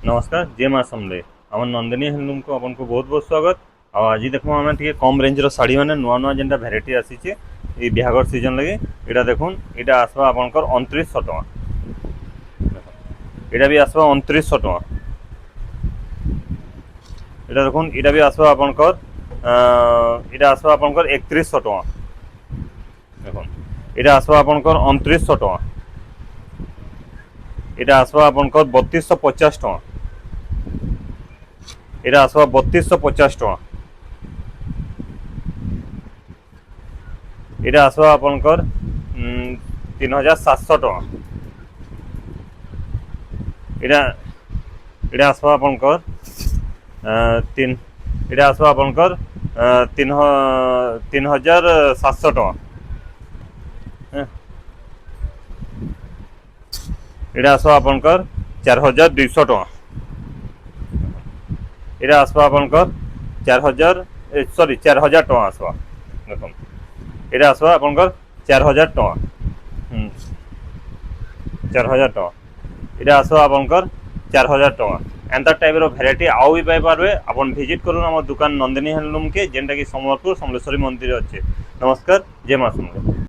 नमस्कार जय माँ समले आम नंदिनी हैंडलूम को आपन को बहुत बहुत स्वागत। आज देखो आम टे कम रेंज शाढ़ी मैंने नुआ नुआ जेनटा भेराइटी आसी ये बिहागर सीजन लगे यहाँ देखुन यहाँ आसवा आपनकर 2900 टका। यहाँ भी आसवा 2900 टका। यहाँ देखुन यहाँ भी आसवा आपनकर यहाँ आसवा आपनकर 3100 टका। देखुन यहाँ आसवा आपनकर 2900 टका। यहाँ आसवा आपनकर 3250 टका। এটা আসবা 3250 টাকা। এটা আসবা আপনার 3700 টাকা। এটা এটা আসবা আপনার এটা আসবা আপনার 3700 টাকা। এটা আসবা আপনার 4200 টাকা। এটা আসবা আপনার 4000 টাকা আসবা। দেখুন এটা আসবা আপনার 4000 টাকা। 4000 টাকা। এটা আসবা আপনার 4000 টাকা। एंता टाइपर भेराइटी आउ भी पाई पारे। आपन विजिट करूँ आम दुकान नंदिनी हैंडलूम के जेनटा कि सम्बलपुर समलेश्वरी मंदिर अच्छे। नमस्कार जय माँ समले।